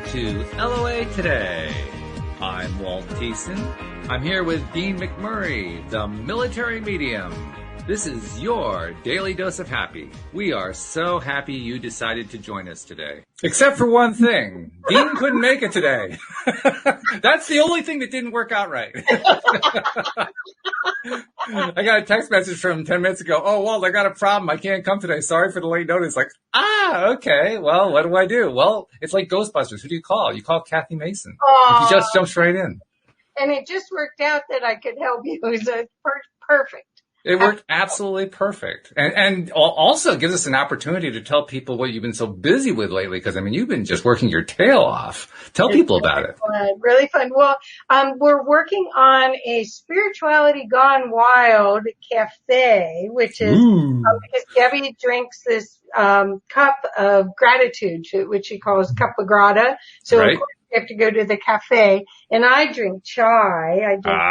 to LOA Today. I'm Walt Thiessen. I'm here with Dean McMurray, the military medium. This is your daily dose of happy. We are so happy you decided to join us today. Except for one thing. Dean couldn't make it today. That's the only thing that didn't work out right. I got a text message from him 10 minutes ago. Oh, Walt, I got a problem. I can't come today. Sorry for the late notice. Like, okay. Well, what do I do? Well, it's like Ghostbusters. Who do you call? You call Kathy Mason. She just jumps right in. And it just worked out that I could help you. It was perfect. It worked absolutely perfect. And also gives us an opportunity to tell people what you've been so busy with lately. Because, I mean, you've been just working your tail off. Tell people about it. Really fun. Well, we're working on a Spirituality Gone Wild cafe, which is because Debbie drinks this cup of gratitude, which she calls cup of grata. So right. Of course, you have to go to the cafe, and I drink chai. I drink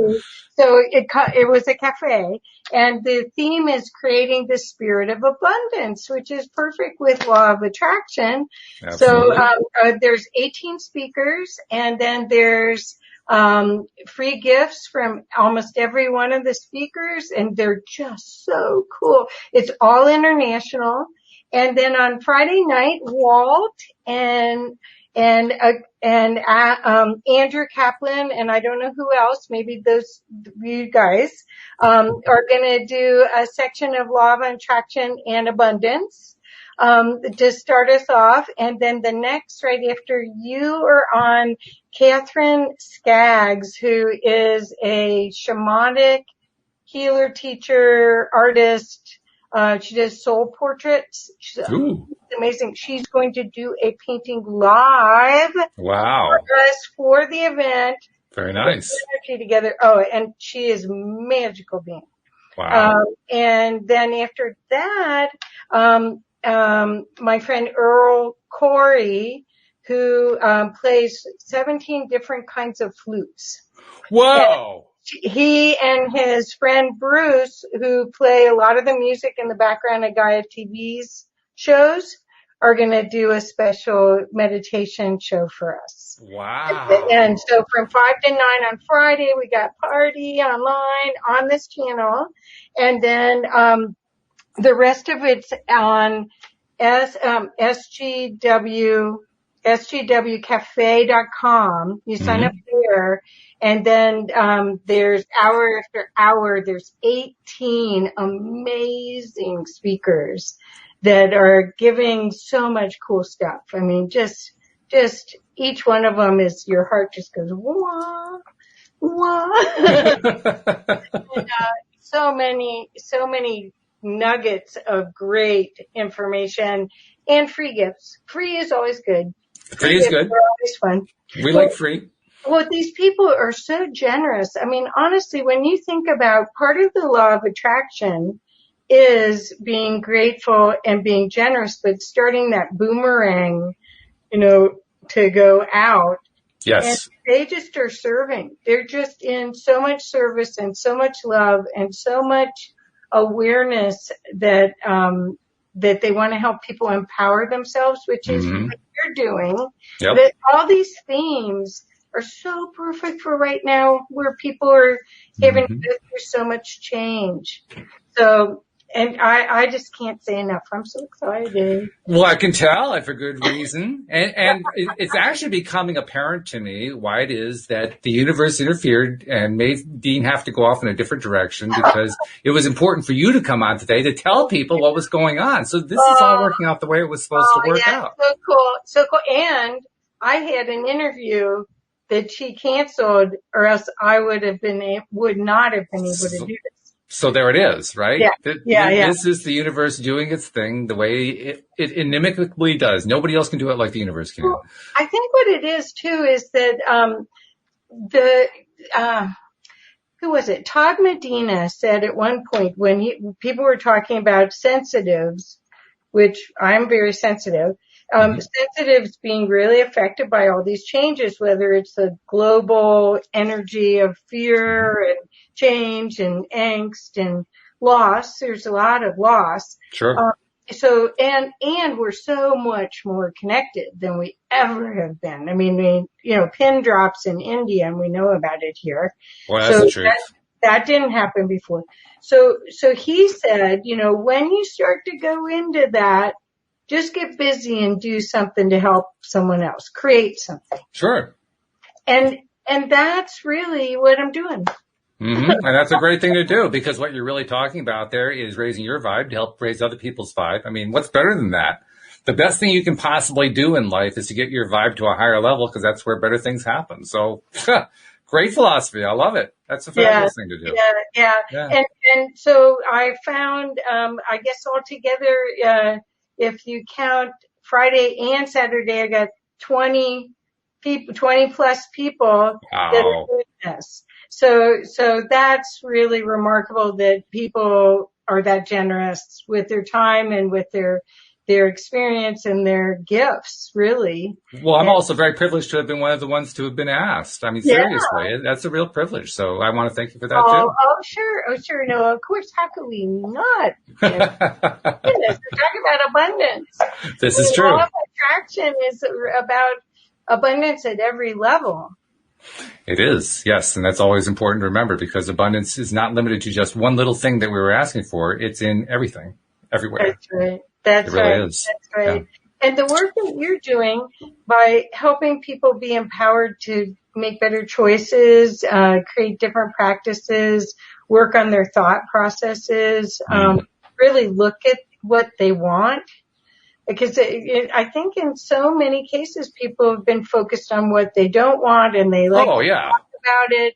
tea. So it was a cafe, and the theme is creating the spirit of abundance, which is perfect with law of attraction. Absolutely. So there's 18 speakers, and then there's free gifts from almost every one of the speakers, and they're just so cool. It's all international. And then on Friday night, Walt and Andrew Kaplan, and I don't know who else, maybe those you guys, are going to do a section of law of attraction and abundance, to start us off. And then the next, right after you are on, Catherine Skaggs, who is a shamanic healer, teacher, artist. She does soul portraits. She's amazing. She's going to do a painting live. Wow. For us for the event. Very nice. Energy together. Oh, and she is a magical being. Wow. And then after that, my friend Earl Corey, who plays 17 different kinds of flutes. Whoa. He and his friend Bruce, who play a lot of the music in the background of Gaia TV's shows, are going to do a special meditation show for us. Wow. And so from 5 to 9 on Friday, we got party online on this channel. And then the rest of it's on sgwcafe.com. You sign up there. And then there's hour after hour, there's 18 amazing speakers that are giving so much cool stuff. I mean, just each one of them is, your heart just goes, wah, wah. And, so many nuggets of great information and free gifts. Free is always good. Free is good. Are always fun. We like free. Well, these people are so generous. I mean, honestly, when you think about part of the law of attraction is being grateful and being generous, but starting that boomerang, to go out. Yes. And they just are serving. They're just in so much service and so much love and so much awareness that they want to help people empower themselves, which is what you're doing. Yep. That all these themes are so perfect for right now, where people are having to go through so much change. So, and I just can't say enough. I'm so excited. Well, I can tell, for good reason. And it's actually becoming apparent to me why it is that the universe interfered and made Dean have to go off in a different direction, because it was important for you to come on today to tell people what was going on. So this is all working out the way it was supposed to work out. So cool. So cool. And I had an interview that she canceled, or else I would not have been able to do this. So there it is, right? Yeah. This is the universe doing its thing the way it inimicably does. Nobody else can do it like the universe can. Well, I think what it is too is that who was it? Todd Medina said at one point when people were talking about sensitives, which I'm very sensitive. Sensitives being really affected by all these changes, whether it's the global energy of fear and change and angst and loss. There's a lot of loss. Sure. and we're so much more connected than we ever have been. I mean, pin drops in India, and we know about it here. Well, that's the truth. That didn't happen before. So he said, when you start to go into that, just get busy and do something to help someone else, create something. Sure. And that's really what I'm doing. Mm-hmm. And that's a great thing to do, because what you're really talking about there is raising your vibe to help raise other people's vibe. I mean, what's better than that? The best thing you can possibly do in life is to get your vibe to a higher level, because that's where better things happen. So great philosophy. I love it. That's a fabulous thing to do. Yeah. And so I found, I guess altogether, if you count Friday and Saturday, I got 20 plus people that are doing this. So that's really remarkable that people are that generous with their time and with their experience and their gifts, really. Well, I'm also very privileged to have been one of the ones to have been asked. I mean, seriously, that's a real privilege. So I want to thank you for that, too. Oh, sure. No, of course. How could we not? Goodness, we're talking about abundance. This is true. Law of attraction is about abundance at every level. It is, yes. And that's always important to remember, because abundance is not limited to just one little thing that we were asking for. It's in everything, everywhere. That's right. That's really is. That's right. Yeah. And the work that you're doing by helping people be empowered to make better choices, create different practices, work on their thought processes, really look at what they want. Because I think in so many cases, people have been focused on what they don't want, and they like to talk about it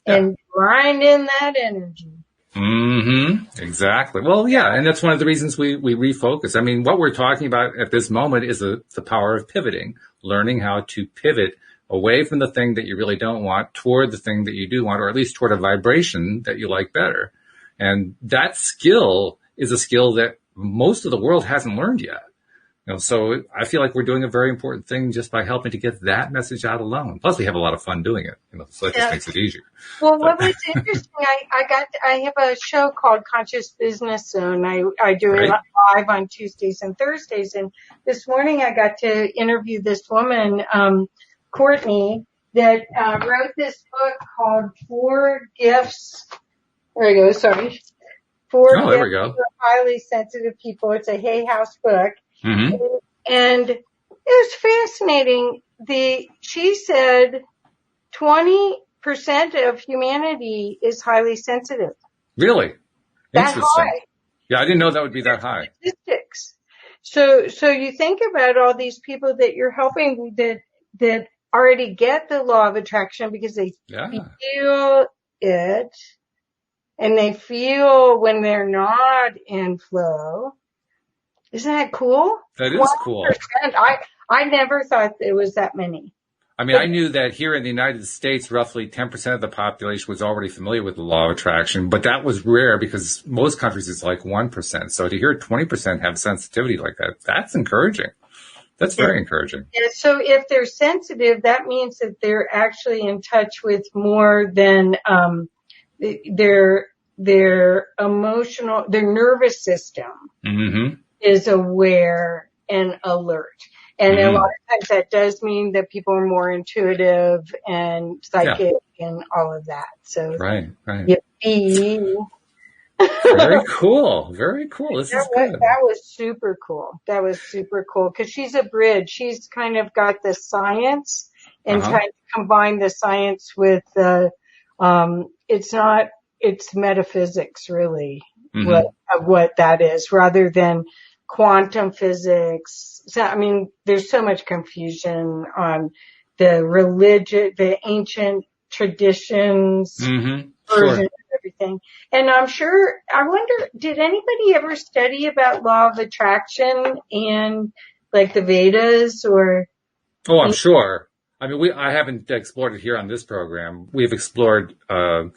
and grind in that energy. Mm-hmm. Exactly. Well, yeah. And that's one of the reasons we refocus. I mean, what we're talking about at this moment is the power of pivoting, learning how to pivot away from the thing that you really don't want toward the thing that you do want, or at least toward a vibration that you like better. And that skill is a skill that most of the world hasn't learned yet. So I feel like we're doing a very important thing just by helping to get that message out alone. Plus, we have a lot of fun doing it. So it just makes it easier. Well, what was interesting, I have a show called Conscious Business Zone. I do it live on Tuesdays and Thursdays. And this morning I got to interview this woman, Courtney, that wrote this book called Four Gifts. There we go. Sorry. Four Gifts for Highly Sensitive People. It's a Hay House book. Mm-hmm. And it was fascinating. She said 20% of humanity is highly sensitive. Really? That high. Yeah, I didn't know that would be that high. Statistics. So you think about all these people that you're helping that already get the law of attraction because they feel it, and they feel when they're not in flow. Isn't that cool? That is cool. I never thought it was that many. I mean, I knew that here in the United States, roughly 10% of the population was already familiar with the law of attraction, but that was rare because most countries it's like 1%. So to hear 20% have sensitivity like that, that's encouraging. That's very encouraging. Yeah, so if they're sensitive, that means that they're actually in touch with more than their emotional, their nervous system. Mm-hmm. Is aware and alert. And a lot of times that does mean that people are more intuitive and psychic and all of that. So right. Yippee. Very cool. Very cool. This is good. That was super cool. Because she's a bridge. She's kind of got the science and trying to combine the science with the, it's metaphysics really, what that is, rather than quantum physics. So, I mean, there's so much confusion on the religion, the ancient traditions, version of everything. And I wonder, did anybody ever study about law of attraction and like the Vedas or? Oh, I'm sure. I mean, I haven't explored it here on this program. We've explored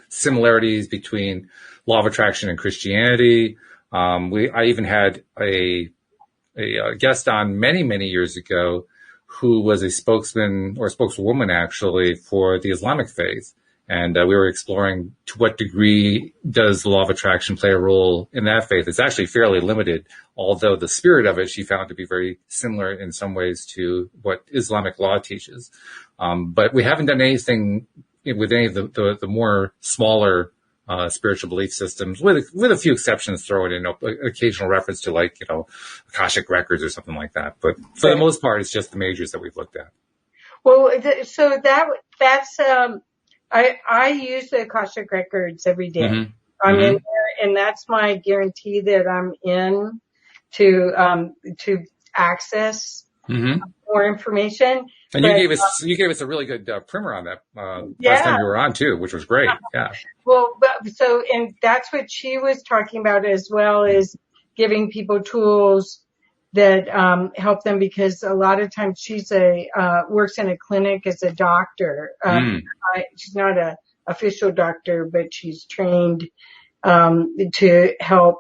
similarities between law of attraction and Christianity. I even had a guest on many years ago who was a spokesman or spokeswoman actually for the Islamic faith. And we were exploring to what degree does the law of attraction play a role in that faith. It's actually fairly limited, although the spirit of it she found to be very similar in some ways to what Islamic law teaches. But we haven't done anything with any of the more smaller spiritual belief systems, with a few exceptions, throw it in occasional reference to Akashic records or something like that. But for the most part, it's just the majors that we've looked at. Well, so that's I use the Akashic records every day. Mm-hmm. I'm in there, and that's my guarantee that I'm in to access more information. And you gave us a really good primer on that last time you were on too, which was great. Yeah. Well, and that's what she was talking about, as well as giving people tools that help them, because a lot of times she's works in a clinic as a doctor. She's not a official doctor, but she's trained to help.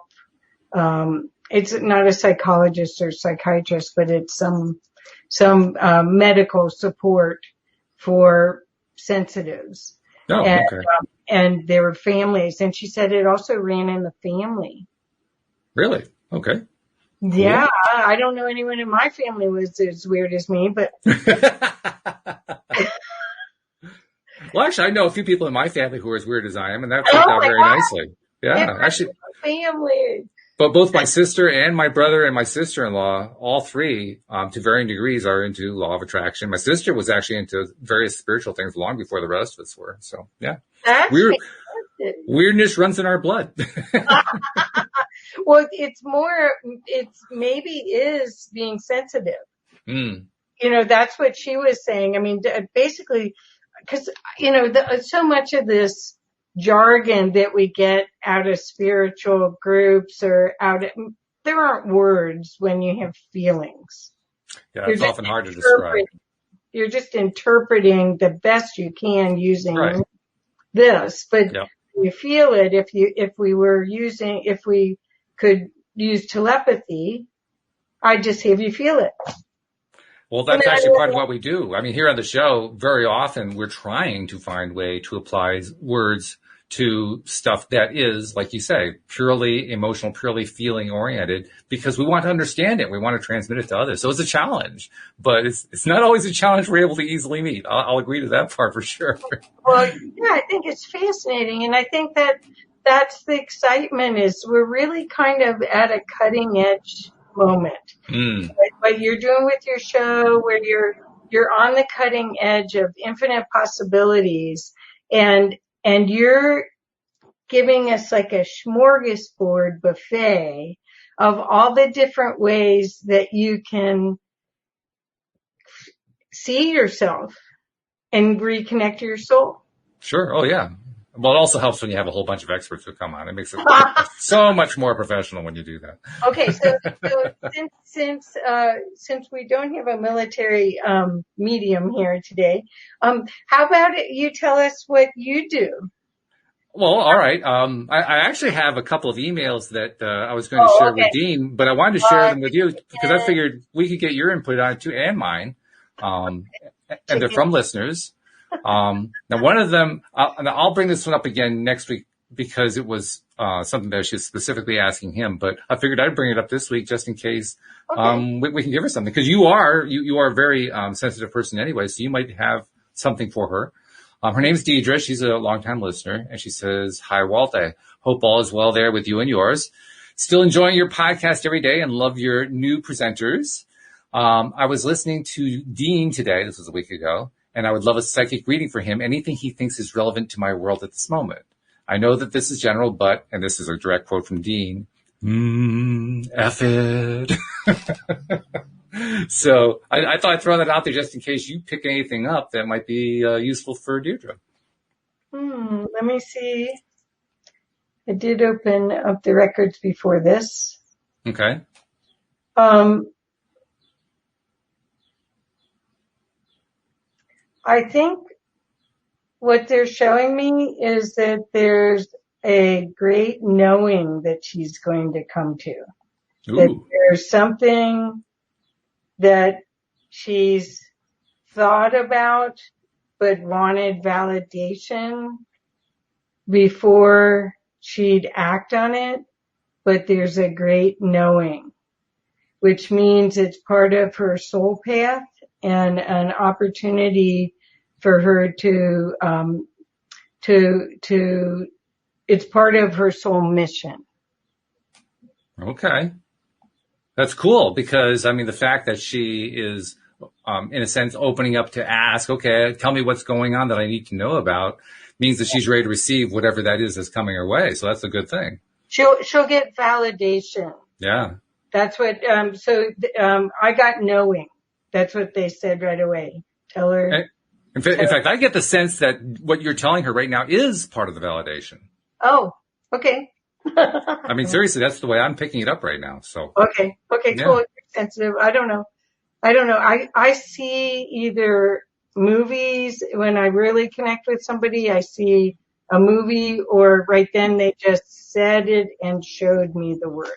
It's not a psychologist or psychiatrist, but it's some medical support for sensitives. Oh, okay. And their families. And she said it also ran in the family. Really? Okay. Yeah, I don't know anyone in my family was as weird as me, but. Well, actually, I know a few people in my family who are as weird as I am, and that worked out very nicely. Yeah, actually. Family. But both my sister and my brother and my sister-in-law, all three, to varying degrees, are into law of attraction. My sister was actually into various spiritual things long before the rest of us were. So, yeah. Weirdness runs in our blood. Well, it's maybe is being sensitive. That's what she was saying. I mean, basically, because, so much of this jargon that we get out of spiritual groups there aren't words when you have feelings. Yeah, it's often hard to describe. You're just interpreting the best you can using this, but you feel it. If we could use telepathy, I'd just have you feel it. Well, that's actually part of what we do. I mean, here on the show, very often we're trying to find a way to apply words to stuff that is, like you say, purely emotional, purely feeling oriented, because we want to understand it. We want to transmit it to others. So it's a challenge, but it's not always a challenge we're able to easily meet. I'll agree to that part for sure. Well, yeah, I think it's fascinating. And I think that's the excitement, is we're really kind of at a cutting edge moment. What you're doing with your show, where you're on the cutting edge of infinite possibilities, and you're giving us like a smorgasbord buffet of all the different ways that you can see yourself and reconnect to your soul. Sure. Oh, yeah. Well, it also helps when you have a whole bunch of experts who come on. It makes it so much more professional when you do that. Okay, so since we don't have a military medium here today, how about you tell us what you do? Well, all right. I actually have a couple of emails that I was going to share with Dean, but I wanted to share them with you because I figured we could get your input on it too, and mine. And they're from listeners. Now one of them, I'll bring this one up again next week because it was something that she was specifically asking him, but I figured I'd bring it up this week just in case we can give her something, because you are a very sensitive person anyway, so you might have something for her. Her name's Deidre. She's a longtime listener, and she says, "Hi, Walt. I hope all is well there with you and yours. Still enjoying your podcast every day and love your new presenters. I was listening to Dean today. This was a week ago. And I would love a psychic reading for him, anything he thinks is relevant to my world at this moment. I know that this is general, but," and this is a direct quote from Dean, "F it." So I thought I'd throw that out there just in case you pick anything up that might be useful for Deirdre. Let me see. I did open up the records before this. Okay. I think what they're showing me is that there's a great knowing that she's going to come to. Ooh. That there's something that she's thought about but wanted validation before she'd act on it. But there's a great knowing, which means it's part of her soul path and an opportunity for her to it's part of her soul mission. Okay. That's cool because, I mean, the fact that she is, in a sense, opening up to ask, okay, tell me what's going on that I need to know about, means that she's ready to receive whatever that is that's coming her way. So that's a good thing. She'll get validation. Yeah. That's what, I got knowing. That's what they said right away. Tell her. In fact, I get the sense that what you're telling her right now is part of the validation. Oh, okay. I mean, seriously, that's the way I'm picking it up right now. So. Okay, Yeah. cool. Sensitive. I don't know. I see either movies when I really connect with somebody, I see a movie, or right then they just said it and showed me the word.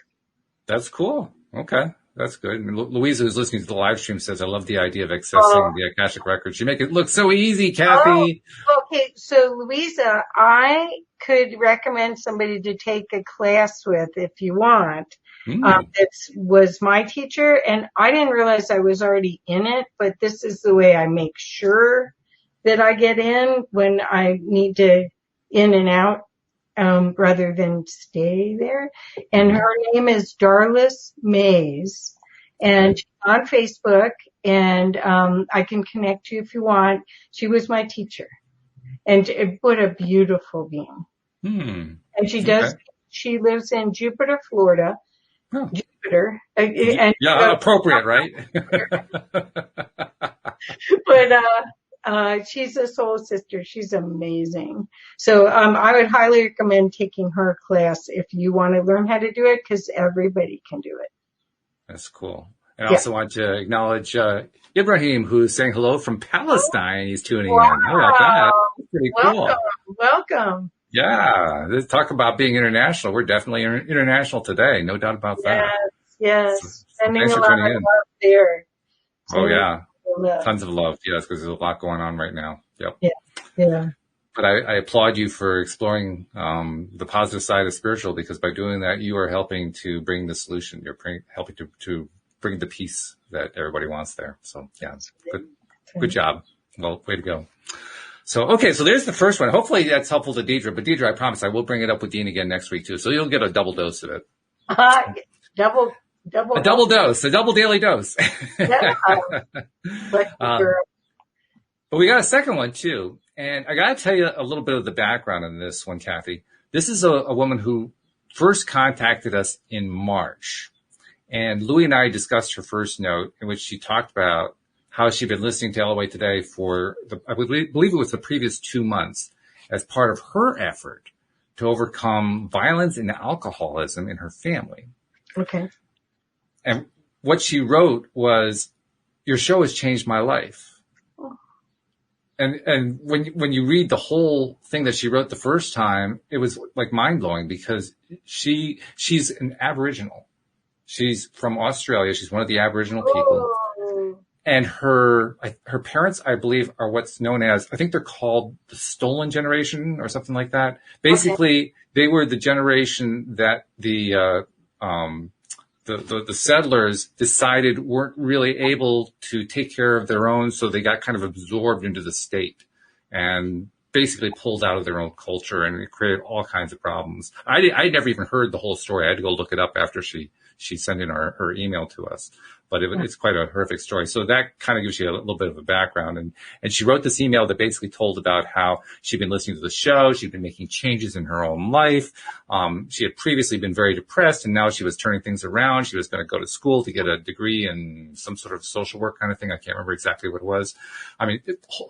That's cool. Okay. That's good. And Louisa, who's listening to the live stream, says, I love the idea of accessing the Akashic records. You make it look so easy, Kathy. Okay. So Louisa, I could recommend somebody to take a class with if you want. That was my teacher, and I didn't realize I was already in it, but this is the way I make sure that I get in when I need to in and out, rather than stay there. And her name is Darlis Mays, and she's on Facebook, and I can connect you if you want. She was my teacher, and what a beautiful being. And she lives in Jupiter, Florida. Oh. Jupiter. Appropriate, right? But she's a soul sister. She's amazing. So I would highly recommend taking her class if you want to learn how to do it, because everybody can do it. That's cool. I also want to acknowledge Ibrahim, who's saying hello from Palestine. He's tuning in. How about that? That's pretty cool. Welcome. Yeah. Talk about being international. We're definitely international today. No doubt about that. Yes. So, Sending thanks a for lot tuning of in. love there. Oh, yeah. Tons of love. Yes, because there's a lot going on right now. Yep. Yeah. But I applaud you for exploring the positive side of spiritual, because by doing that, you are helping to bring the solution. You're helping to bring the peace that everybody wants there. So, yeah, good job. Well, way to go. So, okay, so there's the first one. Hopefully that's helpful to Deidre. But Deidre, I promise I will bring it up with Dean again next week, too. So you'll get a double dose of it. Double dose, a double daily dose. Yeah. But we got a second one, too. And I got to tell you a little bit of the background on this one, Kathy. This is a woman who first contacted us in March. And Louie and I discussed her first note, in which she talked about how she'd been listening to LOA Today for, I believe it was the previous 2 months, as part of her effort to overcome violence and alcoholism in her family. Okay. And what she wrote was, your show has changed my life. And when you read the whole thing that she wrote the first time, it was like mind blowing, because she's an Aboriginal. She's from Australia. She's one of the Aboriginal people. And her parents, I believe, are what's known as, I think they're called the stolen generation or something like that. Basically, they were the generation that the settlers decided weren't really able to take care of their own, so they got kind of absorbed into the state and basically pulled out of their own culture, and it created all kinds of problems. I never even heard the whole story. I had to go look it up after she sent in her email to us. But it's quite a horrific story. So that kind of gives you a little bit of a background. And she wrote this email that basically told about how she'd been listening to the show. She'd been making changes in her own life. She had previously been very depressed, and now she was turning things around. She was going to go to school to get a degree in some sort of social work kind of thing. I can't remember exactly what it was. I mean,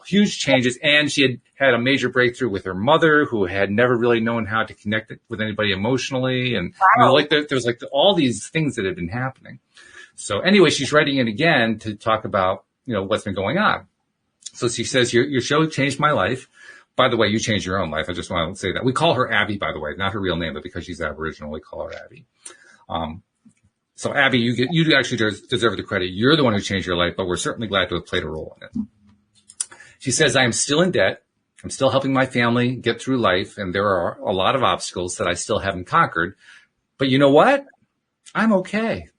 huge changes. And she had a major breakthrough with her mother, who had never really known how to connect with anybody emotionally. And there was all these things that had been happening. So anyway, she's writing in again to talk about, what's been going on. So she says, your show changed my life. By the way, you changed your own life. I just want to say that. We call her Abby, by the way, not her real name, but because she's Aboriginal, we call her Abby. So Abby, you actually deserve the credit. You're the one who changed your life, but we're certainly glad to have played a role in it. She says, I am still in debt. I'm still helping my family get through life, and there are a lot of obstacles that I still haven't conquered. But you know what? I'm okay.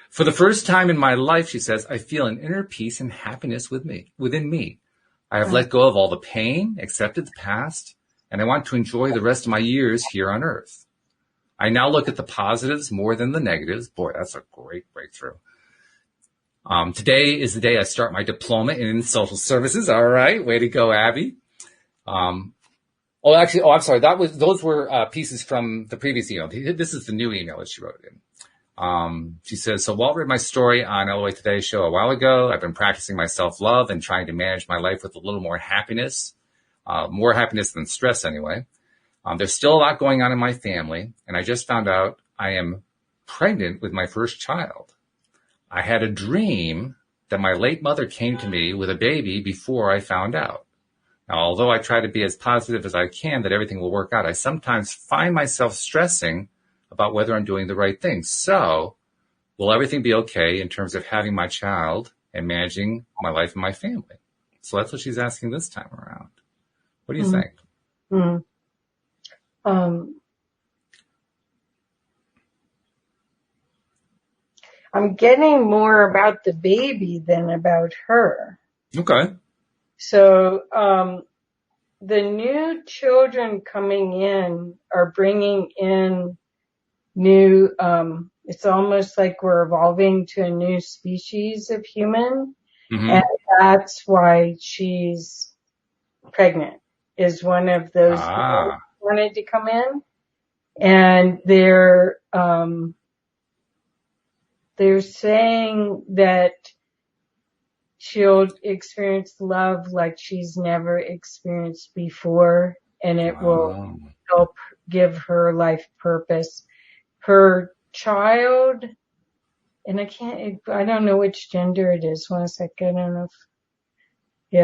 For the first time in my life, she says, I feel an inner peace and happiness within me. I have let go of all the pain, accepted the past, and I want to enjoy the rest of my years here on Earth. I now look at the positives more than the negatives. Boy, that's a great breakthrough. Today is the day I start my diploma in social services. All right. Way to go, Abby. I'm sorry. Those were pieces from the previous email. This is the new email that she wrote in. She says, so Walt read my story on LOA Today show a while ago. I've been practicing my self-love and trying to manage my life with a little more happiness than stress anyway. There's still a lot going on in my family, and I just found out I am pregnant with my first child. I had a dream that my late mother came to me with a baby before I found out. Now, although I try to be as positive as I can that everything will work out, I sometimes find myself stressing about whether I'm doing the right thing. So, will everything be okay in terms of having my child and managing my life and my family? So that's what she's asking this time around. What do you think? I'm getting more about the baby than about her. Okay. So, the new children coming in are bringing in new, it's almost like we're evolving to a new species of human. Mm-hmm. And that's why she's pregnant, is one of those people who wanted to come in. And they're saying that she'll experience love like she's never experienced before, and it will help give her life purpose. Her child, and I don't know which gender it is. 1 second. I don't know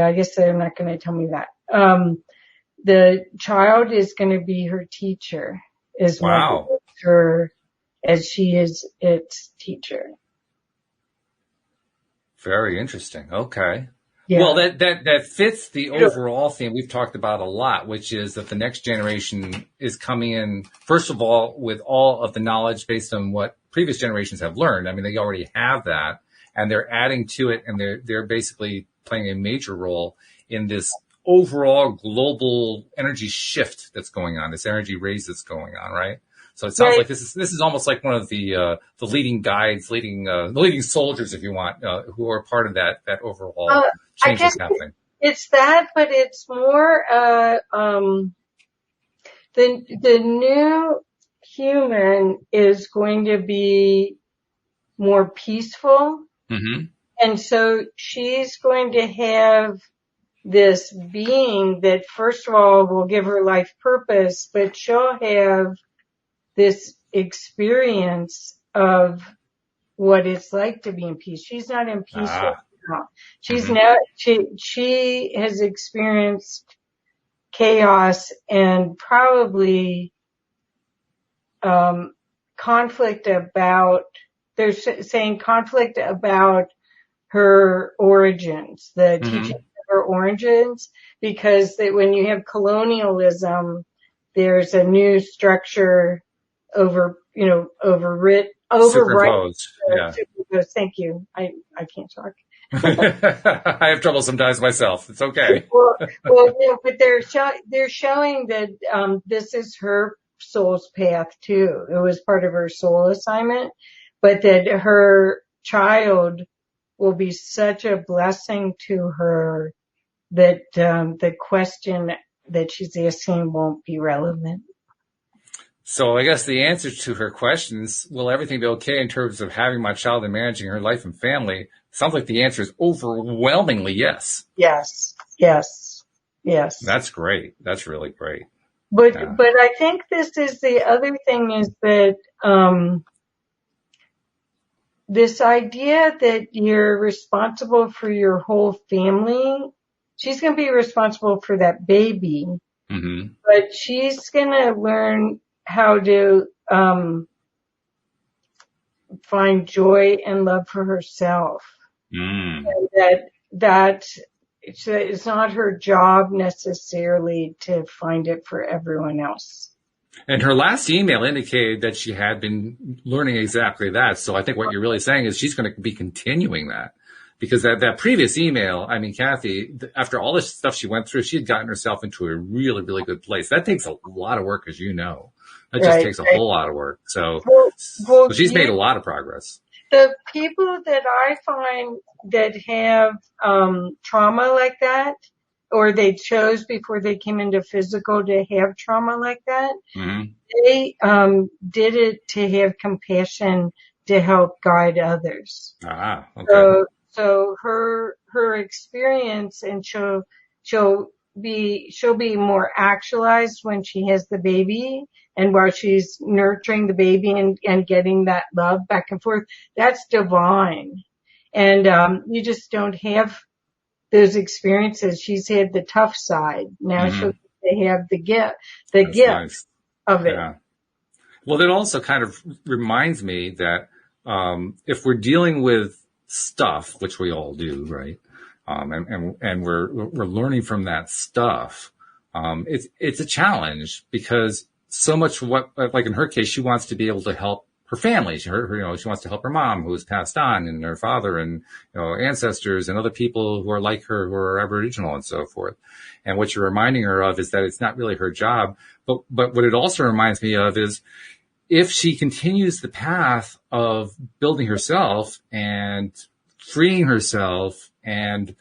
I guess they're not going to tell me that. The child is going to be her teacher, as she is its teacher. Very interesting. Okay. Yeah. Well, that fits the overall theme we've talked about a lot, which is that the next generation is coming in, first of all, with all of the knowledge based on what previous generations have learned. I mean, they already have that, and they're adding to it, and they're basically playing a major role in this overall global energy shift that's going on, this energy raise that's going on, right? So it sounds like this is almost like one of the leading guides, the leading soldiers, if you want, who are part of that overall change that's happening. It's that, but it's more the new human is going to be more peaceful, and so she's going to have this being that, first of all, will give her life purpose, but she'll have this experience of what it's like to be in peace. She's not in peace right now. She's she has experienced chaos and probably conflict about, they're saying conflict about her origins, the teaching of her origins, because when you have colonialism, there's a new structure superimposed. Yeah. Thank you. I can't talk. I have trouble sometimes myself. It's okay. But they're showing that this is her soul's path too. It was part of her soul assignment, but that her child will be such a blessing to her that the question that she's asking won't be relevant. So I guess the answer to her questions, will everything be okay in terms of having my child and managing her life and family? Sounds like the answer is overwhelmingly yes. Yes. That's great. That's really great. But I think this is the other thing is that this idea that you're responsible for your whole family, she's going to be responsible for that baby, but she's going to learn how to find joy and love for herself. And that it's not her job necessarily to find it for everyone else. And her last email indicated that she had been learning exactly that. So I think what you're really saying is she's going to be continuing that. Because that previous email, I mean, Kathy, after all this stuff she went through, she had gotten herself into a really, really good place. That takes a lot of work, as you know. That just takes a whole lot of work. So, so she's made a lot of progress. The people that I find that have trauma like that, or they chose before they came into physical to have trauma like that, they did it to have compassion to help guide others. Okay. So her experience, and she'll be more actualized when she has the baby, and while she's nurturing the baby and getting that love back and forth, that's divine. And you just don't have those experiences. She's had the tough side. Now she'll have the gift nice. of it. Yeah. Well, that also kind of reminds me that if we're dealing with stuff, which we all do, right? And we're learning from that stuff. It's a challenge because so much like in her case, she wants to be able to help her family. She wants to help her mom who was passed on, and her father, and, ancestors and other people who are like her, who are Aboriginal and so forth. And what you're reminding her of is that it's not really her job. But what it also reminds me of is, if she continues the path of building herself and freeing herself and,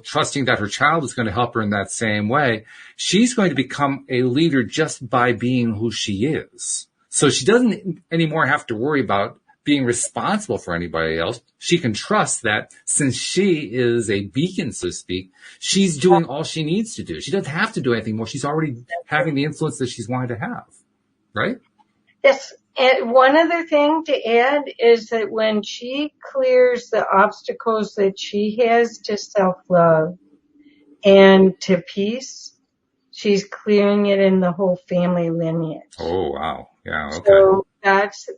trusting that her child is going to help her in that same way, she's going to become a leader just by being who she is. So she doesn't anymore have to worry about being responsible for anybody else. She can trust that since she is a beacon, so to speak, she's doing all she needs to do. She doesn't have to do anything more. She's already having the influence that she's wanted to have. Right? Yes. And one other thing to add is that when she clears the obstacles that she has to self-love and to peace, she's clearing it in the whole family lineage. Oh, wow. Yeah. Okay. So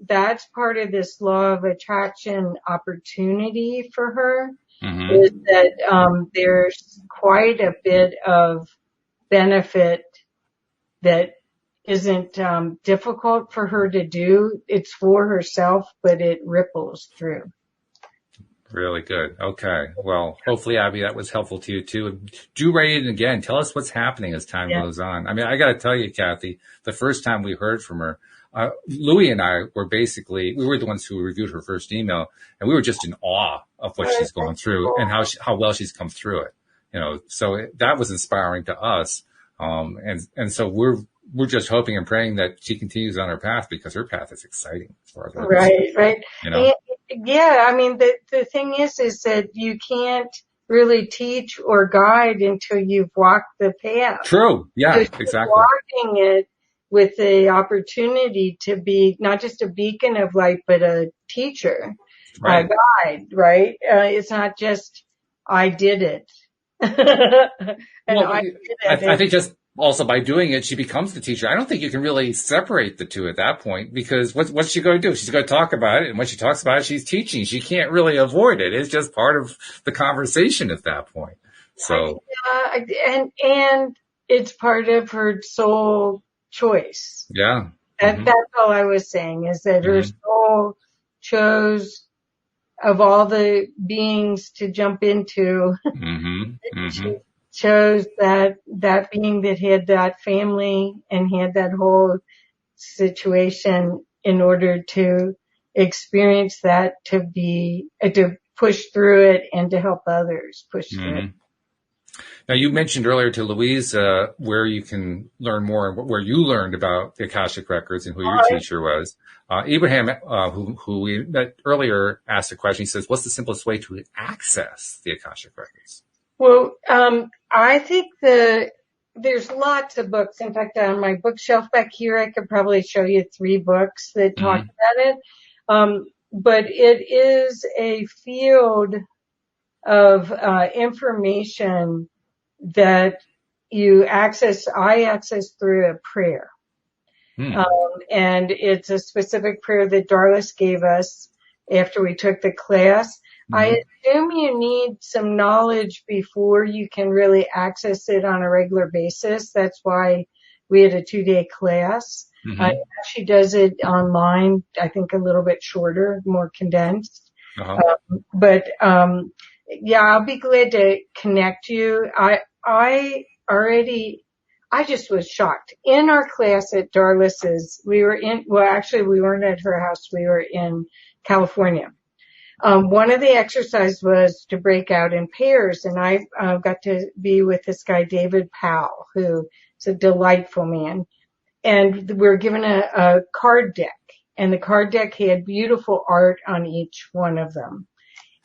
that's part of this law of attraction opportunity for her, is that there's quite a bit of benefit that isn't difficult for her to do. It's for herself, but it ripples through. Really good. Okay. Well, hopefully, Abby, that was helpful to you too. Do write it again. Tell us what's happening as time goes on. I mean, I got to tell you, Kathy, the first time we heard from her, Louie and I were we were the ones who reviewed her first email, and we were just in awe of what she's going through and how well she's come through it. So that was inspiring to us. And so we're just hoping and praying that she continues on her path, because her path is exciting as far as we're concerned. Right. Yeah. I mean, the thing is that you can't really teach or guide until you've walked the path. True. Yeah, exactly. Walking it with the opportunity to be not just a beacon of light, but a teacher, a guide, right? It's not just, I did it. I think just also by doing it, she becomes the teacher. I don't think you can really separate the two at that point, because what's she going to do? She's going to talk about it. And when she talks about it, she's teaching. She can't really avoid it. It's just part of the conversation at that point. So, and it's part of her soul choice. Yeah. That's all I was saying, is that her soul chose, of all the beings to jump into, she chose that being that had that family and had that whole situation in order to experience that, to push through it and to help others push through it. Now, you mentioned earlier to Louise where you can learn more, and where you learned about the Akashic Records and who your teacher was. Abraham, who we met earlier, asked a question. He says, what's the simplest way to access the Akashic Records? Well, I think there's lots of books. In fact, on my bookshelf back here, I could probably show you 3 books that talk about it. But it is a field of information that I access through a prayer. And it's a specific prayer that Darlis gave us after we took the class. I assume you need some knowledge before you can really access it on a regular basis. That's why we had a 2-day class. She does it online, I think a little bit shorter, more condensed. But yeah, I'll be glad to connect you. I just was shocked. In our class at Darlis's, we weren't at her house. We were in California. One of the exercises was to break out in pairs, and I got to be with this guy, David Powell, who is a delightful man. And we were given a card deck, and the card deck had beautiful art on each one of them.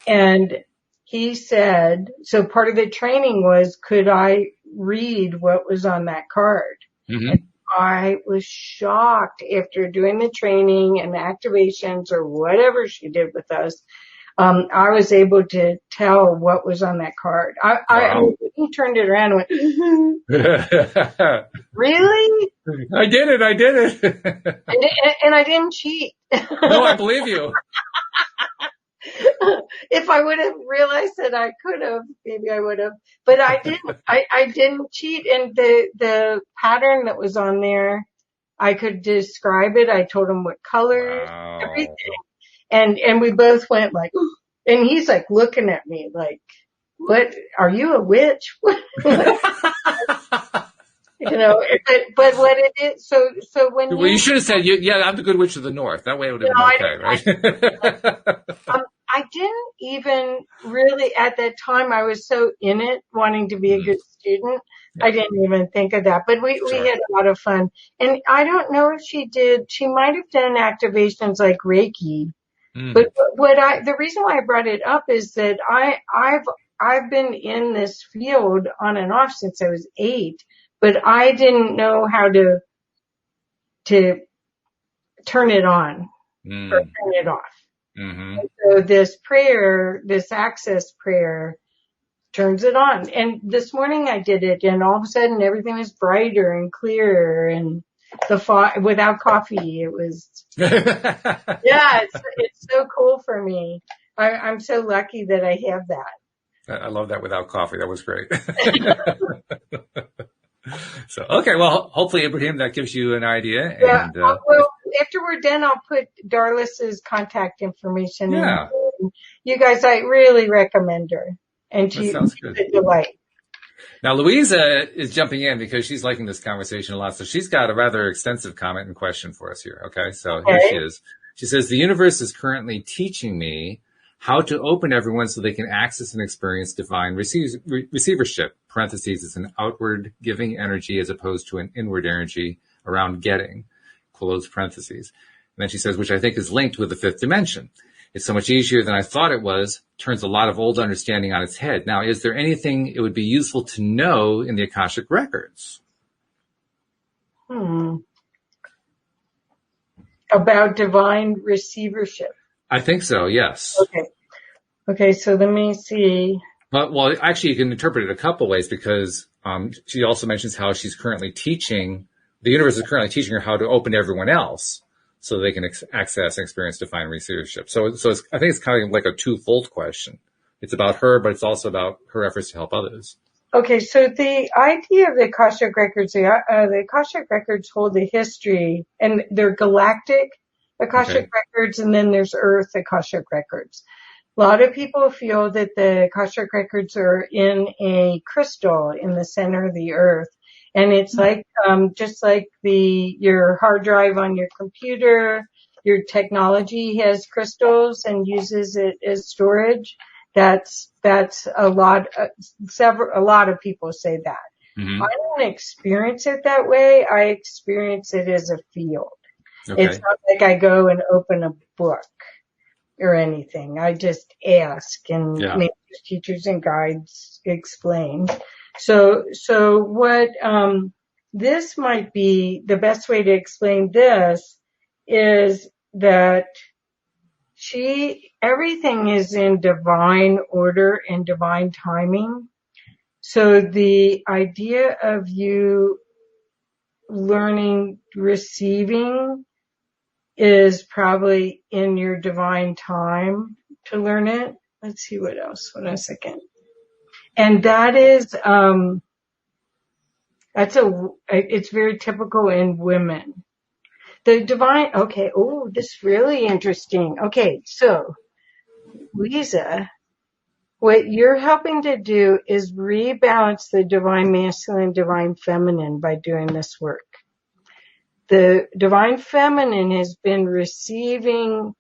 And he said, so part of the training was, could I read what was on that card? And I was shocked after doing the training and the activations or whatever she did with us. I was able to tell what was on that card. He turned it around and went, really? I did it. And I didn't cheat. No, I believe you. If I would have realized that I could have, maybe I would have, but I didn't. I didn't cheat. And the pattern that was on there, I could describe it. I told him what colors, everything. And we both went like, and he's like looking at me like, what, are you a witch? You know, but what it is, so when you should have said, yeah, I'm the good witch of the north. That way it would have been okay, right? I didn't even really, at that time, I was so in it, wanting to be a good student. Yeah. I didn't even think of that, but we had a lot of fun. And I don't know if she might have done activations like Reiki, but the reason why I brought it up is that I've been in this field on and off since I was 8, but I didn't know how to turn it on or turn it off. So this prayer, this access prayer, turns it on. And this morning I did it, and all of a sudden everything was brighter and clearer, and without coffee, it was. Yeah, it's so cool for me. I'm so lucky that I have that. I love that without coffee. That was great. So, okay, well, hopefully, Ibrahim, that gives you an idea. Yeah, and, well, after we're done, I'll put Darlis's contact information in. You guys, I really recommend her. And she's a delight. Now, Louisa is jumping in because she's liking this conversation a lot. So she's got a rather extensive comment and question for us here. Okay, so here she is. She says, the universe is currently teaching me how to open everyone so they can access and experience divine receivership. Parentheses is an outward giving energy as opposed to an inward energy around getting. Close parentheses. And then she says, which I think is linked with the 5th dimension. It's so much easier than I thought it was. Turns a lot of old understanding on its head. Now, is there anything it would be useful to know in the Akashic records? About divine receivership. I think so, yes. Okay, so let me see. Well, actually, you can interpret it a couple ways because she also mentions how she's currently teaching, the universe is currently teaching her how to open to everyone else so they can access and experience divine receivership. So I think it's kind of like a twofold question. It's about her, but it's also about her efforts to help others. Okay, so the idea of the Akashic records, the Akashic records hold the history, and they're galactic Akashic records, and then there's Earth Akashic records. A lot of people feel that the Akashic records are in a crystal in the center of the Earth, and it's like just like your hard drive on your computer, your technology has crystals and uses it as storage. That's a lot of people say that. I don't experience it that way. I experience it as a field. It's not like I go and open a book or anything. I just ask and make teachers and guides explain. So what this might be, the best way to explain this is that everything is in divine order and divine timing. So the idea of you receiving is probably in your divine time to learn it. let's see what else. Hold on a second. And that is, it's very typical in women. The divine, okay, oh, this is really interesting. Okay, so, Lisa, what you're helping to do is rebalance the divine masculine, divine feminine by doing this work. The divine feminine has been receiving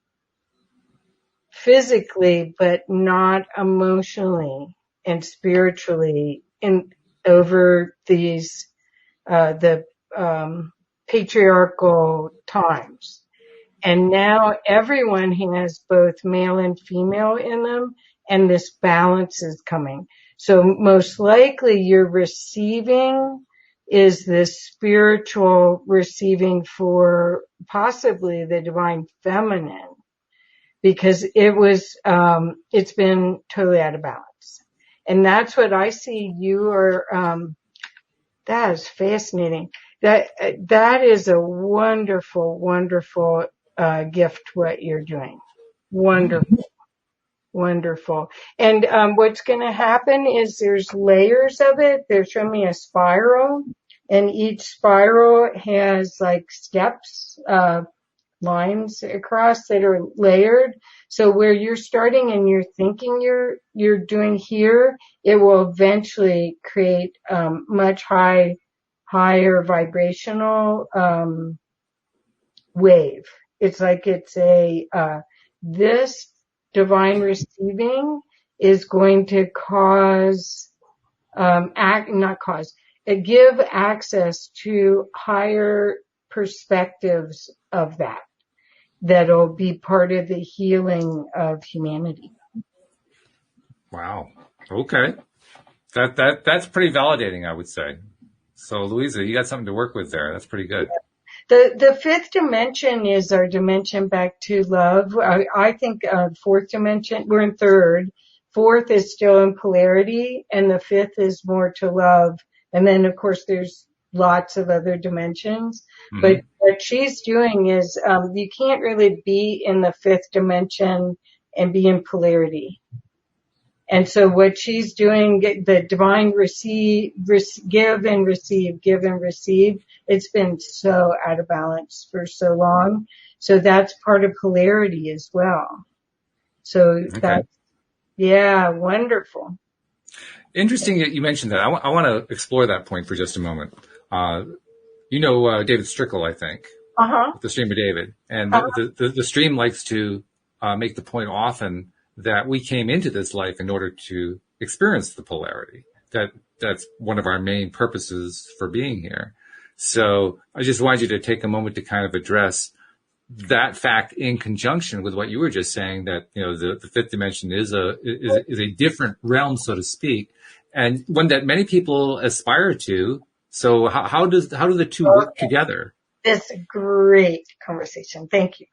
physically, but not emotionally and spiritually over these, the patriarchal times. And now everyone has both male and female in them, and this balance is coming. So most likely your receiving is this spiritual receiving for possibly the divine feminine, because it's been totally out of balance. And that's what I see you are, that is fascinating. That is a wonderful, wonderful gift what you're doing. Wonderful. Wonderful. And what's going to happen is there's layers of it. They're showing me a spiral, and each spiral has like steps, lines across that are layered. So where you're starting and you're thinking you're doing here, it will eventually create much higher vibrational wave. It's like it's this divine receiving is going to give access to higher perspectives of that'll be part of the healing of humanity. Wow. Okay. That's pretty validating, I would say. So Louisa, you got something to work with there. That's pretty good. The fifth dimension is our dimension back to love. I think fourth dimension, we're in third. Fourth is still in polarity, and the fifth is more to love. And then, of course, there's lots of other dimensions. Mm-hmm. But what she's doing is you can't really be in the fifth dimension and be in polarity. And so what she's doing, the divine give and receive, it's been so out of balance for so long. So that's part of polarity as well. So that's, yeah, wonderful. Interesting that you mentioned that. I want to explore that point for just a moment. David Strickle, I think, with the Stream of David. And the stream likes to make the point often that we came into this life in order to experience the polarity. That's one of our main purposes for being here. So I just wanted you to take a moment to kind of address that fact in conjunction with what you were just saying, that, the fifth dimension is a different realm, so to speak, and one that many people aspire to. So how do the two work together? This is a great conversation. Thank you.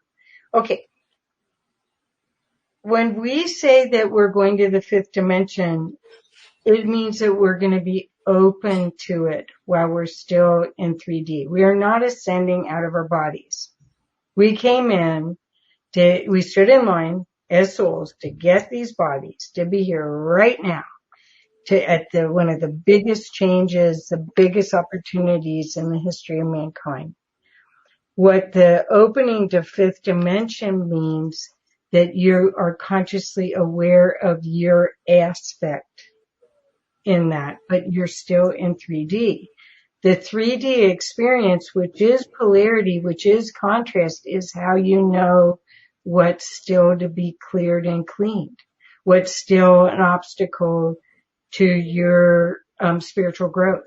Okay. When we say that we're going to the fifth dimension, it means that we're going to be open to it while we're still in 3D. We are not ascending out of our bodies. We came we stood in line as souls to get these bodies, to be here right now, one of the biggest changes, the biggest opportunities in the history of mankind. What the opening to fifth dimension means, that you are consciously aware of your aspect in that, but you're still in 3D. The 3D experience, which is polarity, which is contrast, is how you know what's still to be cleared and cleaned, what's still an obstacle to your spiritual growth.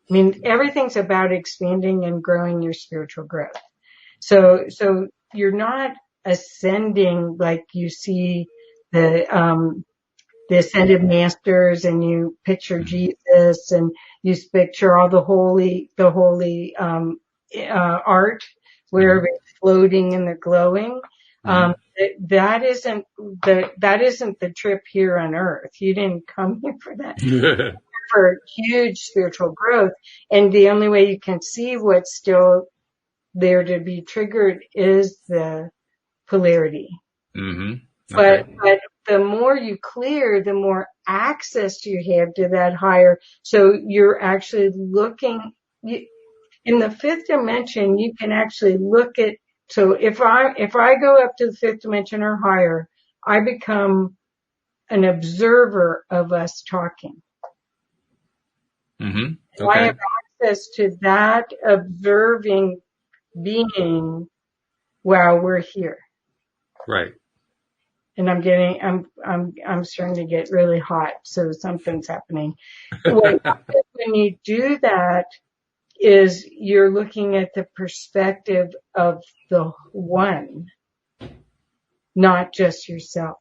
I mean, everything's about expanding and growing your spiritual growth. So you're not ascending like you see the ascended masters, and you picture Jesus, and you picture all the holy art where it's floating and they're glowing. That isn't the trip here on earth. You didn't come here for that. For huge spiritual growth. And the only way you can see what's still there to be triggered is the polarity. Mm-hmm. Okay. But the more you clear, the more access you have to that higher. So you're actually looking in the fifth dimension. You can actually look at. So if I go up to the fifth dimension or higher, I become an observer of us talking. Mm-hmm. So I have access to that observing being while we're here. Right. And I'm starting to get really hot, so something's happening. What happens when you do that is you're looking at the perspective of the one, not just yourself.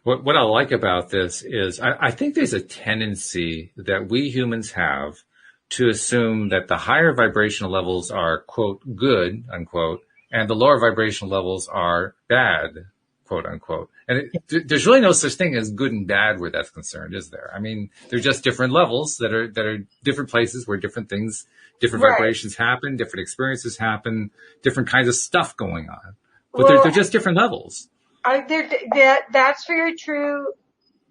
What I like about this is I think there's a tendency that we humans have to assume that the higher vibrational levels are, quote, good, unquote, and the lower vibrational levels are bad, quote unquote. And there's really no such thing as good and bad where that's concerned, is there? I mean, they're just different levels that are different places where different things, different vibrations happen, different experiences happen, different kinds of stuff going on. But they're just different levels. That's very true.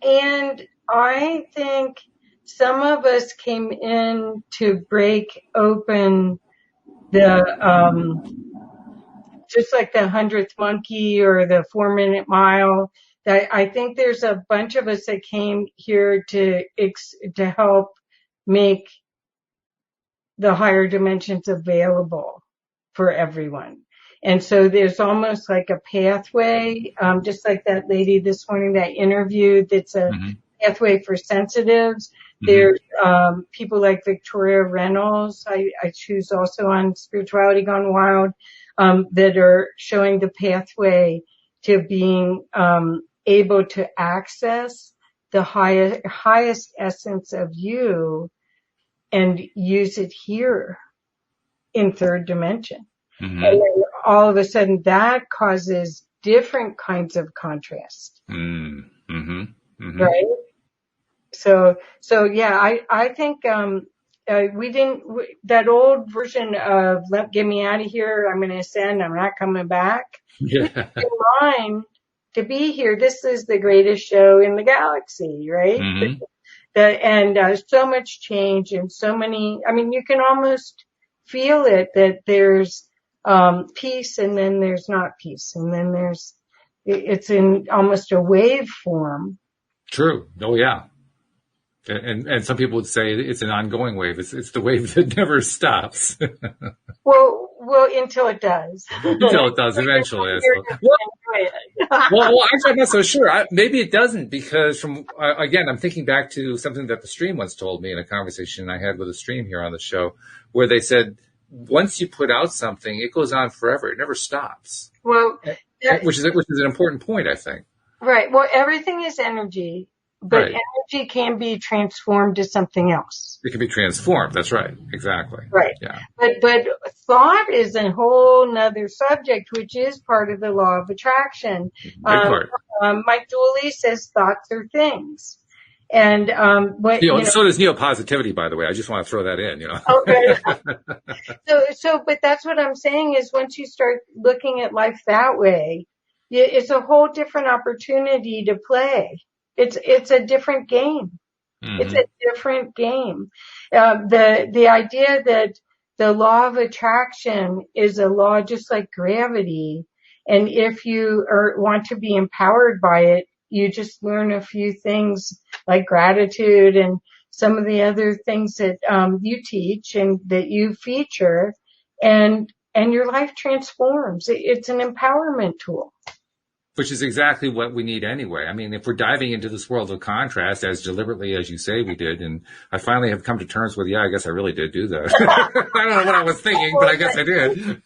And I think some of us came in to break open just like the 100th monkey or the 4-minute mile. I think there's a bunch of us that came here to help make the higher dimensions available for everyone. And so there's almost like a pathway, just like that lady this morning that interviewed, that's a pathway for sensitives. There's people like Victoria Reynolds, I choose also on Spirituality Gone Wild, that are showing the pathway to being able to access the highest essence of you and use it here in third dimension. And then all of a sudden that causes different kinds of contrast. Right? So yeah, I think, that old version of get me out of here, I'm going to ascend, I'm not coming back. Yeah. In line to be here. This is the greatest show in the galaxy, right? And so much change and so many, I mean, you can almost feel it that there's peace and then there's not peace. And then it's in almost a wave form. True. Oh yeah. And some people would say it's an ongoing wave. It's the wave that never stops. Well, until it does. Until it does eventually. Well, actually, I'm not so sure. Maybe it doesn't, because again, I'm thinking back to something that the stream once told me in a conversation I had with a stream here on the show, where they said, once you put out something, it goes on forever. It never stops. Well, which is an important point, I think. Right. Well, everything is energy, but energy can be transformed to something else. It can be transformed. That's right. Exactly. Right. Yeah. But thought is a whole nother subject, which is part of the law of attraction. Mike Dooley says thoughts are things. And, so does neo-positivity, by the way. I just want to throw that in, Okay. But that's what I'm saying is once you start looking at life that way, it's a whole different opportunity to play. It's a different game. It's a different game. The idea that the law of attraction is a law just like gravity. And if you want to be empowered by it, you just learn a few things like gratitude and some of the other things that you teach and that you feature, and your life transforms. It's an empowerment tool. Which is exactly what we need anyway. I mean, if we're diving into this world of contrast as deliberately as you say we did, and I finally have come to terms with, I guess I really did do that. I don't know what I was thinking, but I guess I did.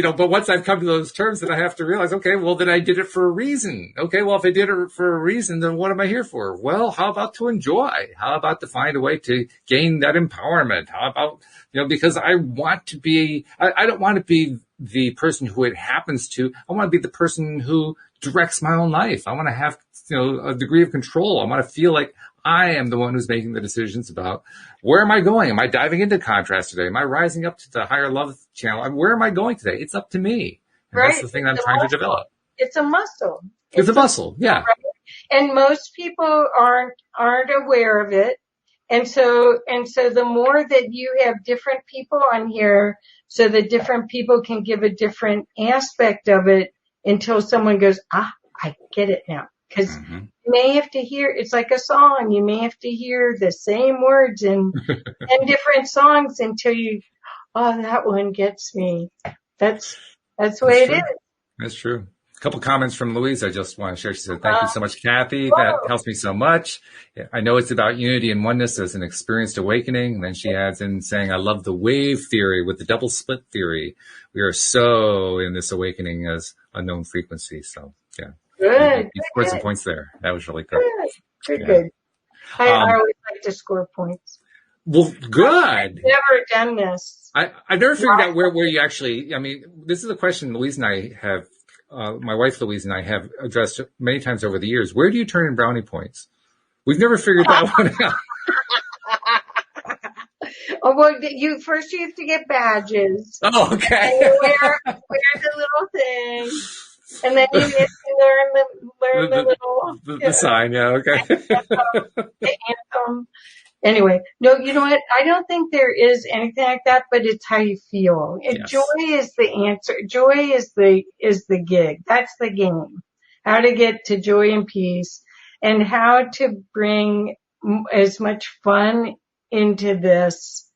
But once I've come to those terms, then I have to realize, okay, well, then I did it for a reason. Okay, well, if I did it for a reason, then what am I here for? Well, how about to enjoy? How about to find a way to gain that empowerment? How about, because I want to be, I don't want to be the person who it happens to. I want to be the person who directs my own life. I want to have, a degree of control. I want to feel like I am the one who's making the decisions about where am I going? Am I diving into contrast today? Am I rising up to the higher love channel? Where am I going today? It's up to me. And that's the thing I'm trying to develop. It's a muscle. It's a muscle, yeah. Right? And most people aren't aware of it. And so the more that you have different people on here, so that different people can give a different aspect of it until someone goes, I get it now. Because you may have to hear, it's like a song. You may have to hear the same words in different songs until you, that one gets me. That's the way it is. That's true. A couple comments from Louise I just want to share. She said, thank you so much, Kathy. That helps me so much. I know it's about unity and oneness as an experienced awakening. And then she adds in saying, I love the wave theory with the double split theory. We are so in this awakening as unknown frequency. So, yeah. Good. You scored some points there. That was really good. Good. I always like to score points. Well, good. I've never done this. I've never figured out where you actually, I mean, this is a question Louise and I have, my wife Louise and I have addressed many times over the years. Where do you turn in brownie points? We've never figured that one out. Well, you have to get badges. Oh, okay. And you wear the little thing. And then you get to learn the little the sign, yeah, okay. The anthem. Anyway, no, you know what? I don't think there is anything like that, but it's how you feel. Yes. Joy is the answer. Joy is the gig. That's the game. How to get to joy and peace, and how to bring as much fun into this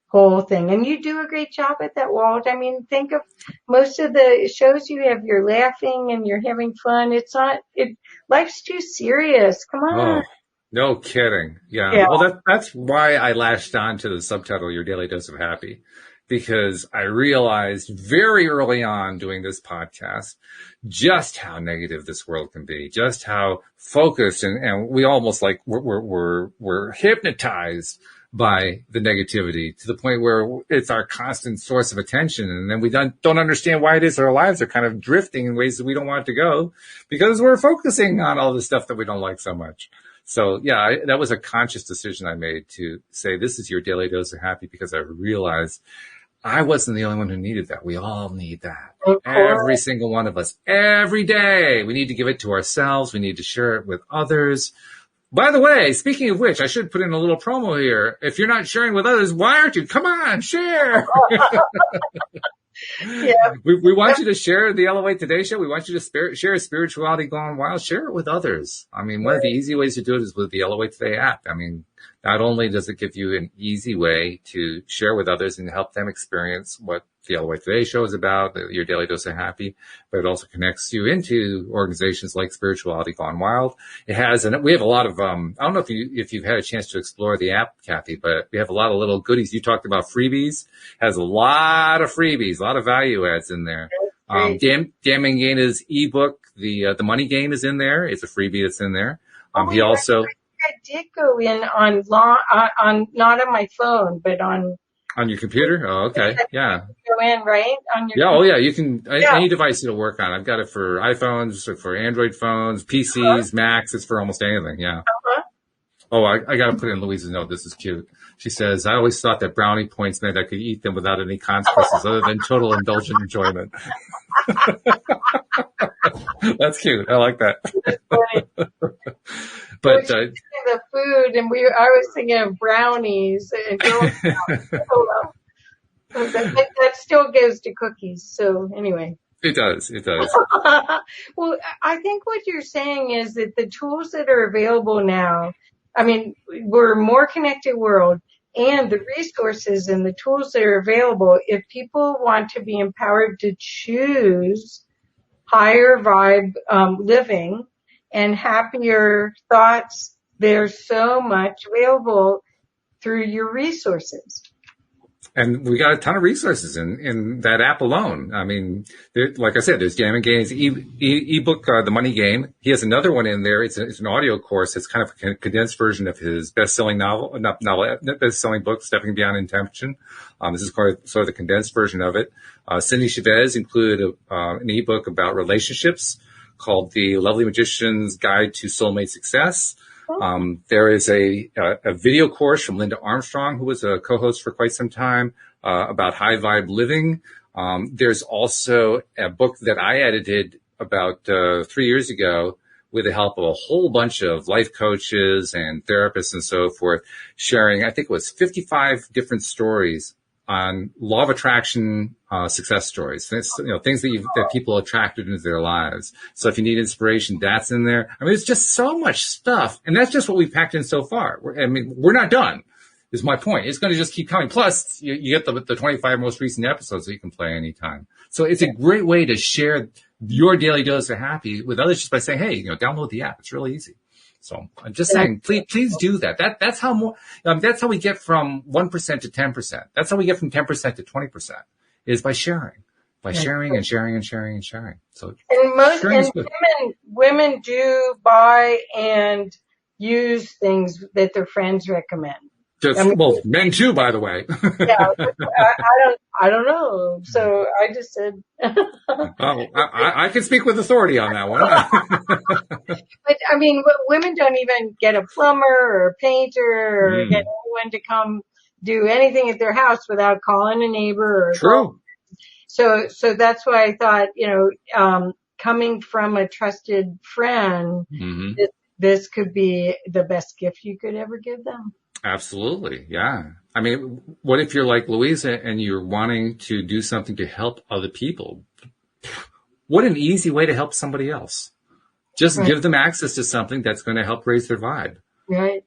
whole thing. And you do a great job at that, Walt. I mean, think of most of the shows you have, you're laughing and you're having fun. Life's too serious. Come on. Oh, no kidding. Yeah. Well, that's why I latched on to the subtitle, Your Daily Dose of Happy, because I realized very early on doing this podcast just how negative this world can be, just how focused and we almost like we're hypnotized by the negativity to the point where it's our constant source of attention. And then we don't understand why it is our lives are kind of drifting in ways that we don't want to go because we're focusing on all the stuff that we don't like so much. So yeah, that was a conscious decision I made to say, this is your daily dose of happy, because I realized I wasn't the only one who needed that. We all need that. Every single one of us, every day. We need to give it to ourselves. We need to share it with others. By the way, speaking of which, I should put in a little promo here. If you're not sharing with others, why aren't you? Come on, share. Yeah. We want you to share the Elevate Today show. We want you to share Spirituality Gone Wild. Share it with others. I mean, one of the easy ways to do it is with the Elevate Today app. I mean, not only does it give you an easy way to share with others and help them experience what the Elevate Today show is about, your daily dose of happy, but it also connects you into organizations like Spirituality Gone Wild. It has, and we have a lot of, I don't know if you've had a chance to explore the app, Kathy, but we have a lot of little goodies. You talked about freebies. It has a lot of freebies, a lot of value adds in there. Damning Gaina's ebook, the Money Game is in there. It's a freebie that's in there. He also, I did go in on not on my phone, but on your computer. Oh, okay. Yeah. Go in, right? On your computer. Oh yeah. You can, any device it'll work on. I've got it for iPhones, for Android phones, PCs, Macs. It's for almost anything. Yeah. Oh, I got to put in Louise's note. This is cute. She says, I always thought that brownie points meant I could eat them without any consequences other than total indulgent enjoyment. That's cute. I like that. That's funny. But the food, and I was thinking of brownies and that still goes to cookies. So anyway. It does. Well, I think what you're saying is that the tools that are available now, I mean, we're a more connected world, and the resources and the tools that are available, if people want to be empowered to choose higher vibe living and happier thoughts, there's so much available through your resources. And we got a ton of resources in that app alone. I mean, like I said, there's Damon Gaines' ebook, The Money Game. He has another one in there. It's an audio course. It's kind of a condensed version of his best-selling best-selling book, Stepping Beyond Intention. This is sort of the condensed version of it. Cindy Chavez included an ebook about relationships called The Lovely Magician's Guide to Soulmate Success. There is a video course from Linda Armstrong, who was a co-host for quite some time, about high vibe living. There's also a book that I edited about 3 years ago with the help of a whole bunch of life coaches and therapists and so forth, sharing, I think it was 55 different stories on law of attraction, success stories. Things that people attracted into their lives. So if you need inspiration, that's in there. I mean, it's just so much stuff. And that's just what we've packed in so far. We're not done, is my point. It's going to just keep coming. Plus, you get the 25 most recent episodes that you can play anytime. So it's a great way to share your daily dose of happy with others just by saying, hey, download the app. It's really easy. So I'm just saying, please do that. That's how that's how we get from 1% to 10%. That's how we get from 10% to 20%, is by sharing and sharing and sharing and sharing. So women do buy and use things that their friends recommend. Men too, by the way. Yeah, I don't know. So I just said. I can speak with authority on that one. But I mean, women don't even get a plumber or a painter or get anyone to come do anything at their house without calling a neighbor. True. So that's why I thought, coming from a trusted friend, this could be the best gift you could ever give them. Absolutely. Yeah. I mean, what if you're like Louisa and you're wanting to do something to help other people? What an easy way to help somebody else. Just give them access to something that's going to help raise their vibe. Right.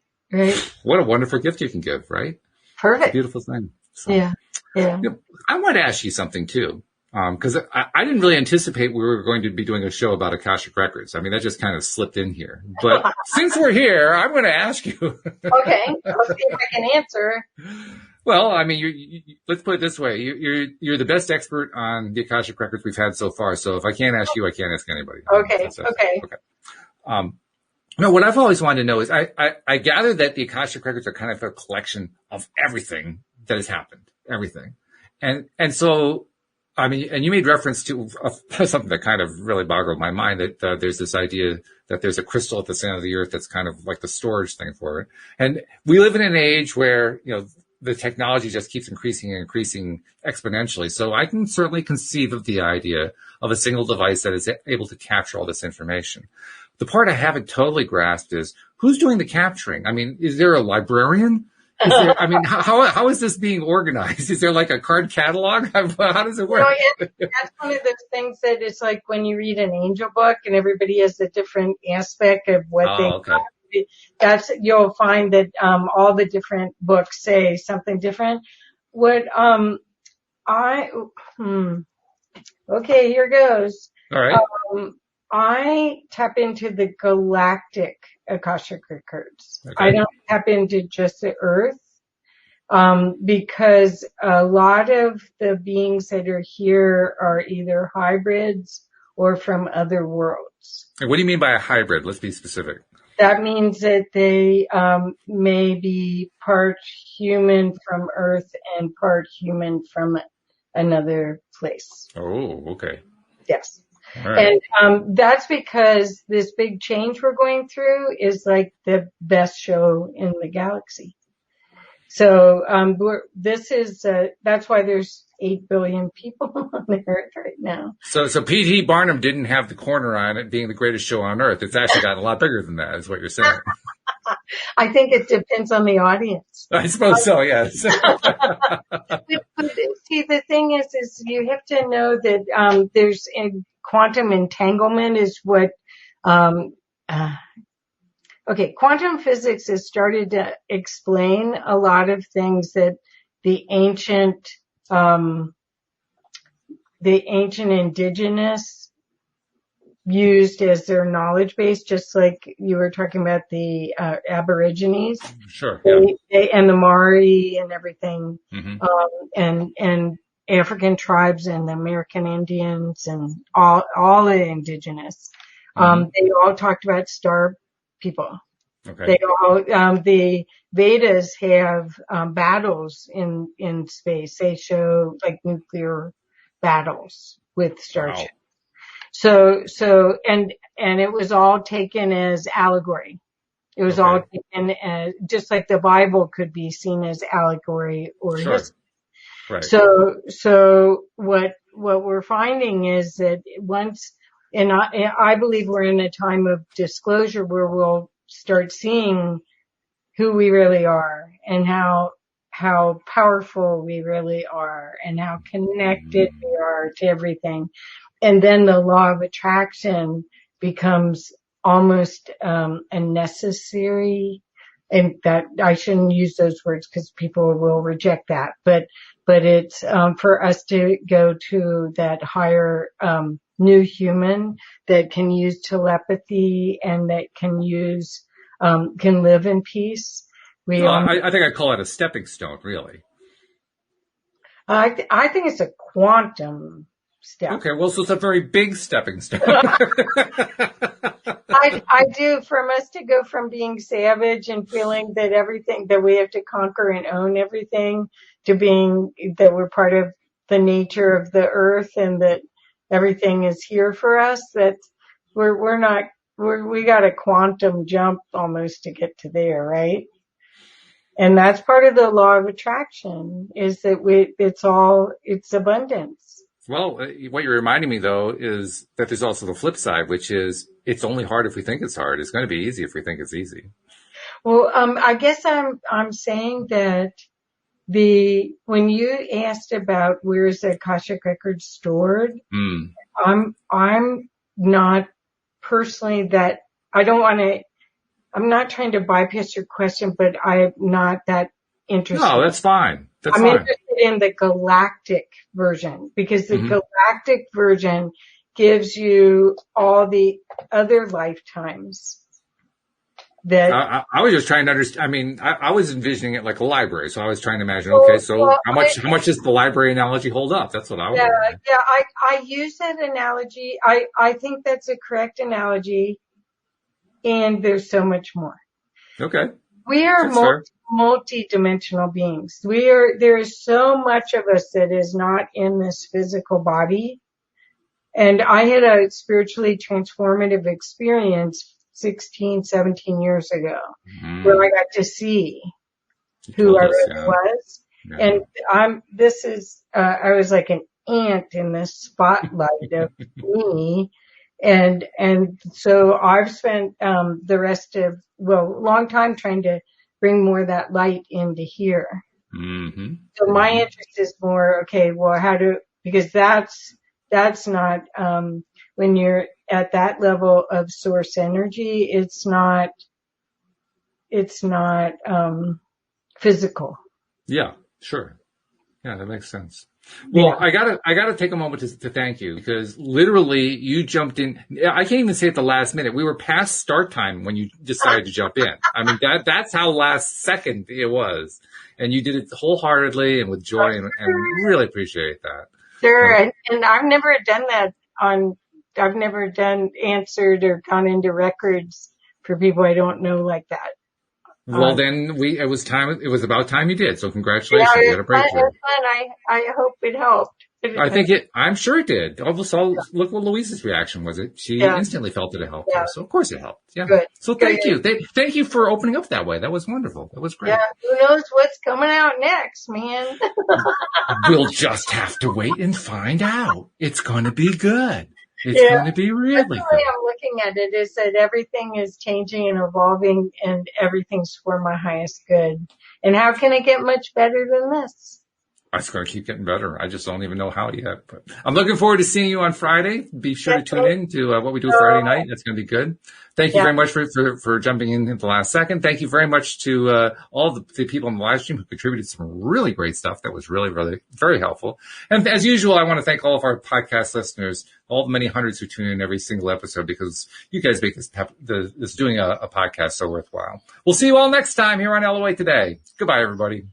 What a wonderful gift you can give, right? Perfect. It's a beautiful thing. So, yeah. I want to ask you something too. Because I didn't really anticipate we were going to be doing a show about Akashic Records. I mean, that just kind of slipped in here. But since we're here, I'm going to ask you. Okay, I'll see if I can answer. Well, I mean, you let's put it this way: you're the best expert on the Akashic Records we've had so far. So if I can't ask you, I can't ask anybody. Okay. No, what I've always wanted to know is I gather that the Akashic Records are kind of a collection of everything that has happened, everything, and so. I mean, and you made reference to something that kind of really boggled my mind, that there's this idea that there's a crystal at the center of the earth that's kind of like the storage thing for it. And we live in an age where, the technology just keeps increasing and increasing exponentially. So I can certainly conceive of the idea of a single device that is able to capture all this information. The part I haven't totally grasped is who's doing the capturing? I mean, is there a librarian? How is this being organized? Is there like a card catalog? How does it work? That's one of those things that it's like when you read an angel book and everybody has a different aspect of what you'll find that all the different books say something different. What okay, here goes. All right. I tap into the galactic Akashic Records. Okay. I don't tap into just the Earth, because a lot of the beings that are here are either hybrids or from other worlds. And what do you mean by a hybrid? Let's be specific. That means that they may be part human from Earth and part human from another place. Oh, okay. Yes. Right. And that's because this big change we're going through is like the best show in the galaxy. So that's why there's 8 billion people on the Earth right now. So P.T. Barnum didn't have the corner on it being the greatest show on Earth. It's actually gotten a lot bigger than that, is what you're saying. I think it depends on the audience. I suppose so, yes. But see, the thing is you have to know that there's quantum entanglement is what. Quantum physics has started to explain a lot of things that the ancient indigenous used as their knowledge base, just like you were talking about the Aborigines. Sure. Yeah. And the Maori and everything, and African tribes and the American Indians and all the indigenous. They all talked about star people. Okay. They all, the Vedas have battles in space. They show like nuclear battles with starships. Wow. So and it was all taken as allegory. It was all taken as, just like the Bible could be seen as allegory or history. Right. So what we're finding is that once, and I believe we're in a time of disclosure where we'll start seeing who we really are and how powerful we really are and how connected we are to everything. And then the law of attraction becomes almost a necessary, and that I shouldn't use those words because people will reject that, but it's for us to go to that higher new human that can use telepathy and that can live in peace. I think I call it a stepping stone, really. I think it's a quantum step. Okay, well, so it's a very big stepping stone. I do, from us to go from being savage and feeling that everything, that we have to conquer and own everything, to being that we're part of the nature of the earth and that everything is here for us, that we got a quantum jump almost to get to there, right? And that's part of the law of attraction, is that it's abundance. Well, what you're reminding me, though, is that there's also the flip side, which is it's only hard if we think it's hard. It's going to be easy if we think it's easy. Well, I guess I'm saying that when you asked about where is the Akashic record stored, I'm not personally that I'm not trying to bypass your question, but I'm not that interested. No, that's fine. I'm interested in the galactic version, because the galactic version gives you all the other lifetimes. That I was just trying to understand. I mean, I was envisioning it like a library, so I was trying to imagine. Okay, so how much does the library analogy hold up? That's what I was. Yeah. I use that analogy. I think that's a correct analogy, and there's so much more. Okay. We are multi-dimensional beings. There is so much of us that is not in this physical body. And I had a spiritually transformative experience 16, 17 years ago, where I got to see who I really was. Yeah. And I was like an ant in this spotlight of me. And so I've spent, the rest of, a long time trying to bring more of that light into here. Mm-hmm. So my interest is more, okay, well, because that's not, when you're at that level of source energy, it's not physical. Yeah, sure. Yeah, that makes sense. Well, yeah. I gotta take a moment to thank you, because literally you jumped in. I can't even say at the last minute. We were past start time when you decided to jump in. I mean, that's how last second it was. And you did it wholeheartedly and with joy, and really appreciate that. Sure. And I've never done that I've never answered or gone into records for people I don't know like that. Well, then it was about time you did. So congratulations. Yeah, you had a breakthrough. It was fun. I hope it helped. I'm sure it did. Look what Louise's reaction was. She instantly felt that it helped her. So of course it helped. Yeah. Good. So thank you. Thank you for opening up that way. That was wonderful. That was great. Yeah. Who knows what's coming out next, man? We'll just have to wait and find out. It's going to be good. It's going to be really good. The way I'm looking at it is that everything is changing and evolving, and everything's for my highest good. And how can it get much better than this? It's going to keep getting better. I just don't even know how yet. But I'm looking forward to seeing you on Friday. Be sure to tune in to what we do Friday night. That's going to be good. Thank you very much for jumping in at the last second. Thank you very much to all the people in the live stream who contributed some really great stuff. That was really, really very helpful. And as usual, I want to thank all of our podcast listeners, all the many hundreds who tune in every single episode, because you guys make this doing a podcast so worthwhile. We'll see you all next time here on LOA Today. Goodbye, everybody.